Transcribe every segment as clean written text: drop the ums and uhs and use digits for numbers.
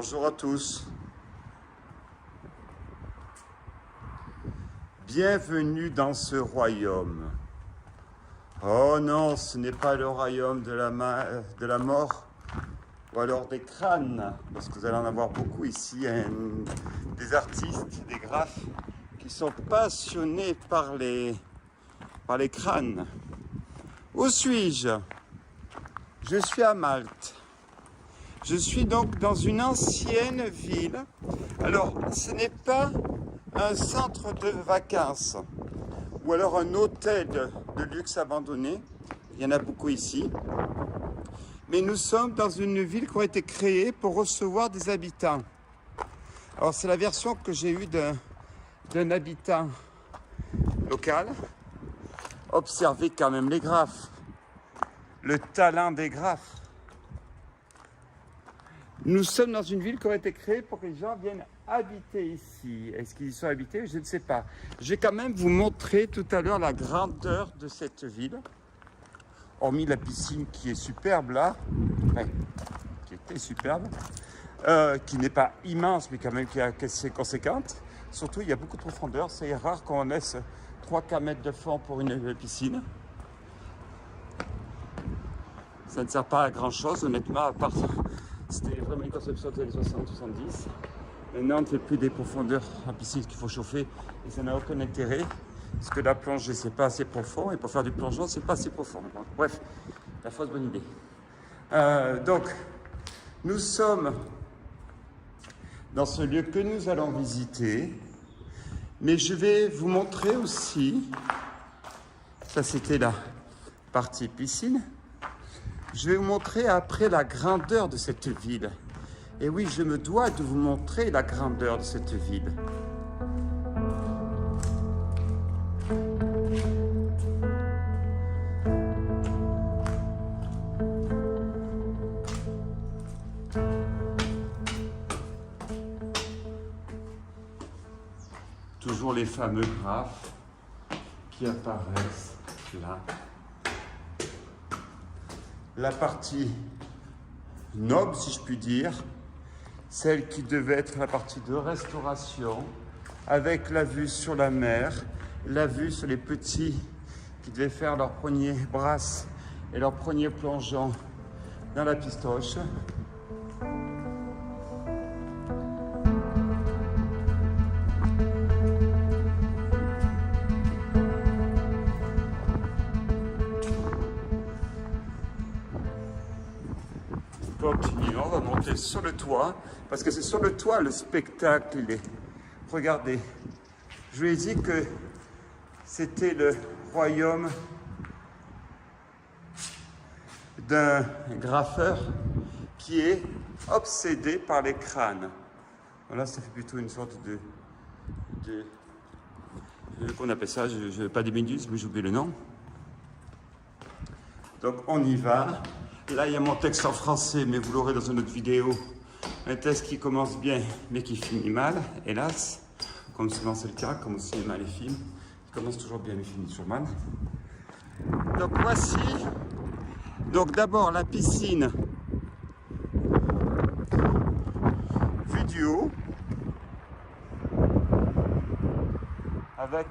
Bonjour à tous. Bienvenue dans ce royaume. Oh non, ce n'est pas le royaume de la mort ou alors des crânes, parce que vous allez en avoir beaucoup ici, des artistes, des graphes qui sont passionnés par les crânes. Où suis-je? Je suis à Malte. Je suis donc dans une ancienne ville. Alors, ce n'est pas un centre de vacances ou alors un hôtel de luxe abandonné. Il y en a beaucoup ici. Mais nous sommes dans une ville qui a été créée pour recevoir des habitants. Alors, c'est la version que j'ai eue d'un habitant local. Observez quand même les graphes. Le talent des graphes. Nous sommes dans une ville qui a été créée pour que les gens viennent habiter ici. Est-ce qu'ils y sont habités? Je ne sais pas. Je vais quand même vous montrer tout à l'heure la grandeur de cette ville. Hormis la piscine qui est superbe là, enfin, qui était superbe, qui n'est pas immense mais quand même qui est assez conséquente. Surtout, il y a beaucoup de profondeur. C'est rare qu'on laisse 3-4 mètres de fond pour une piscine. Ça ne sert pas à grand chose, honnêtement, à part c'était vraiment une conception des années 60-70. Maintenant, on ne fait plus des profondeurs en piscine qu'il faut chauffer et ça n'a aucun intérêt parce que la plongée, c'est pas assez profond et pour faire du plongeon, c'est pas assez profond. Donc, bref, la fausse bonne idée. Donc, nous sommes dans ce lieu que nous allons visiter, mais je vais vous montrer aussi, ça c'était la partie piscine. Je vais vous montrer après la grandeur de cette ville. Et oui, je me dois de vous montrer la grandeur de cette ville. Toujours les fameux graphes qui apparaissent là. La partie noble, si je puis dire, celle qui devait être la partie de restauration, avec la vue sur la mer, la vue sur les petits qui devaient faire leur premier brasse et leur premier plongeon dans la pistoche. Continuons, on va monter sur le toit, parce que c'est sur le toit le spectacle il est. Regardez, je vous ai dit que c'était le royaume d'un graffeur qui est obsédé par les crânes. Voilà, ça fait plutôt une sorte qu'on appelle ça, pas des méduses, mais j'ai oublié le nom. Donc on y va. Là, il y a mon texte en français, mais vous l'aurez dans une autre vidéo. Un texte qui commence bien, mais qui finit mal, hélas. Comme souvent c'est le cas, comme au cinéma, les films. Ils commencent toujours bien, mais finissent toujours mal. Donc voici. Donc d'abord la piscine. Vue du haut. Avec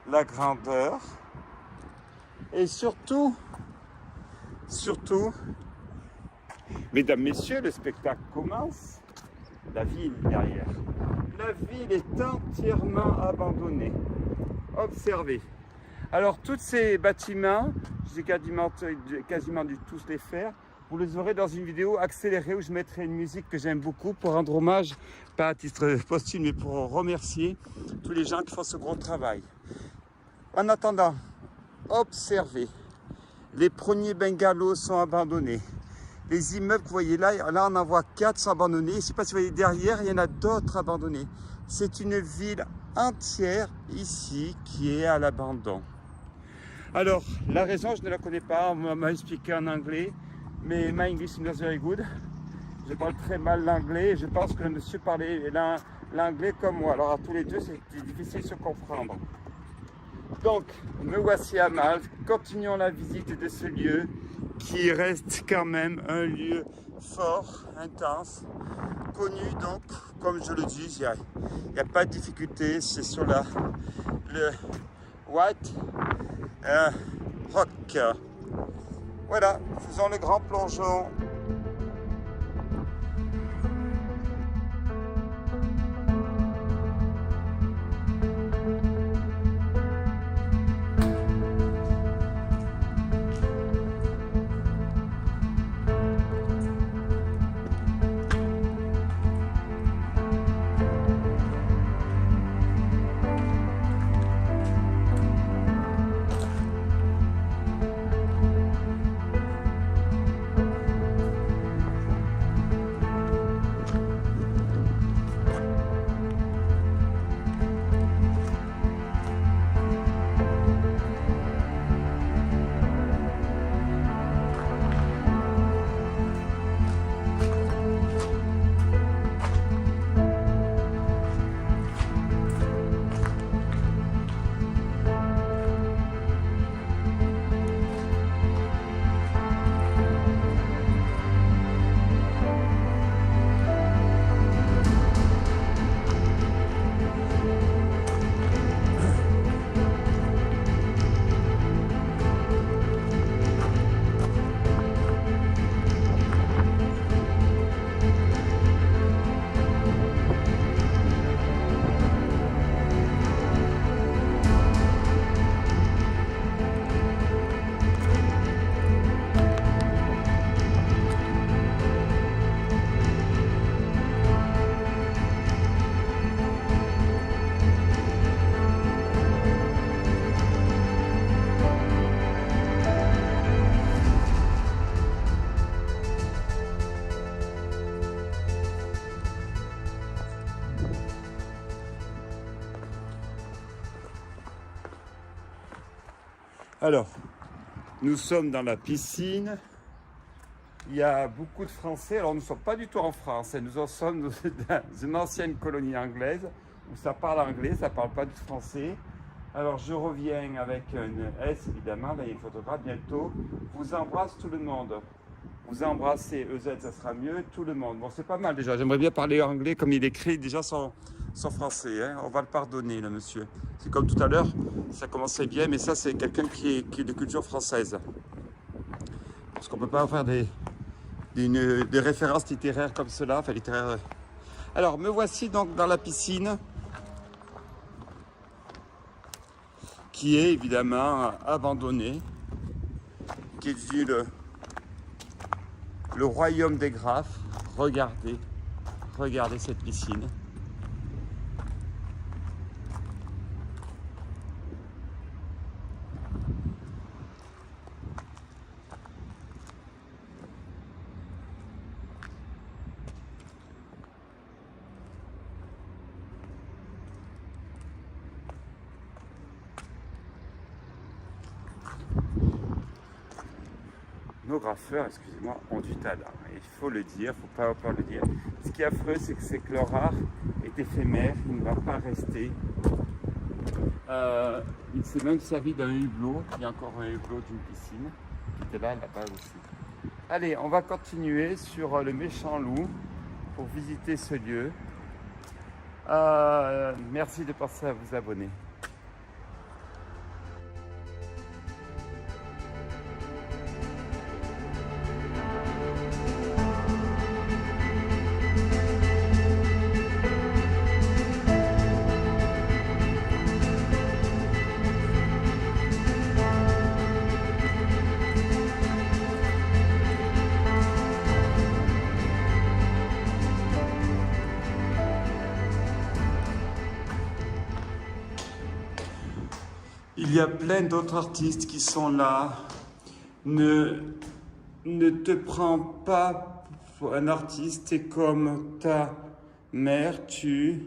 la grandeur. Et surtout, mesdames, messieurs, le spectacle commence. La ville derrière. La ville est entièrement abandonnée. Observez. Alors, tous ces bâtiments, j'ai quasiment dû tous les faire. Vous les aurez dans une vidéo accélérée où je mettrai une musique que j'aime beaucoup pour rendre hommage, pas à titre posthume, mais pour remercier tous les gens qui font ce gros travail. En attendant, observez. Les premiers bungalows sont abandonnés. Les immeubles que vous voyez là on en voit 4 sont abandonnés. Je ne sais pas si vous voyez derrière, il y en a d'autres abandonnés. C'est une ville entière ici qui est à l'abandon. Alors, la raison, je ne la connais pas. On m'a expliqué en anglais. Mais my English is not very good. Je parle très mal l'anglais et je pense que le monsieur parlait l'anglais comme moi. Alors, à tous les deux, c'est difficile de se comprendre. Donc, me voici à Malte. Continuons la visite de ce lieu qui reste quand même un lieu fort, intense, connu, donc comme je le dis, il n'y a pas de difficulté, c'est sur le White Rock. Voilà, faisons le grand plongeon. Alors, nous sommes dans la piscine. Il y a beaucoup de Français. Alors, nous ne sommes pas du tout en France. Nous en sommes dans une ancienne colonie anglaise où ça parle anglais, ça ne parle pas du français. Alors, je reviens avec une S, évidemment. Là, il y a une photographe bientôt. Vous embrasse tout le monde. Vous embrassez EZ, ça sera mieux. Tout le monde. Bon, c'est pas mal déjà. J'aimerais bien parler anglais comme il écrit déjà son français. Hein. On va le pardonner, le monsieur. C'est comme tout à l'heure. Ça commençait bien, mais ça, c'est quelqu'un qui est de culture française. Parce qu'on ne peut pas faire des références littéraires comme cela. Enfin, littéraires. Alors, me voici donc dans la piscine, qui est évidemment abandonnée, qui est devenu le royaume des graphes. Regardez cette piscine. Nos graffeurs, excusez-moi, ont du talent. Il faut le dire, il ne faut pas le dire. Ce qui est affreux, c'est que leur art est éphémère, il ne va pas rester. Il s'est même servi d'un hublot. Il y a encore un hublot d'une piscine qui était là-bas aussi. Allez, on va continuer sur le Méchant Loup pour visiter ce lieu. Merci de penser à vous abonner. Il y a plein d'autres artistes qui sont là. Ne te prends pas pour un artiste, c'est comme ta mère, je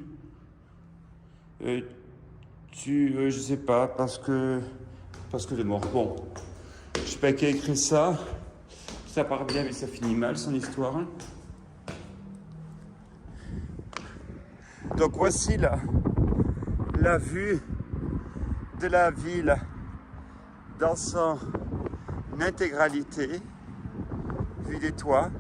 sais pas, parce que elle est morte. Bon, je sais pas qui a écrit ça. Ça part bien, mais ça finit mal, son histoire. Donc voici la vue de la ville dans son intégralité, vue des toits.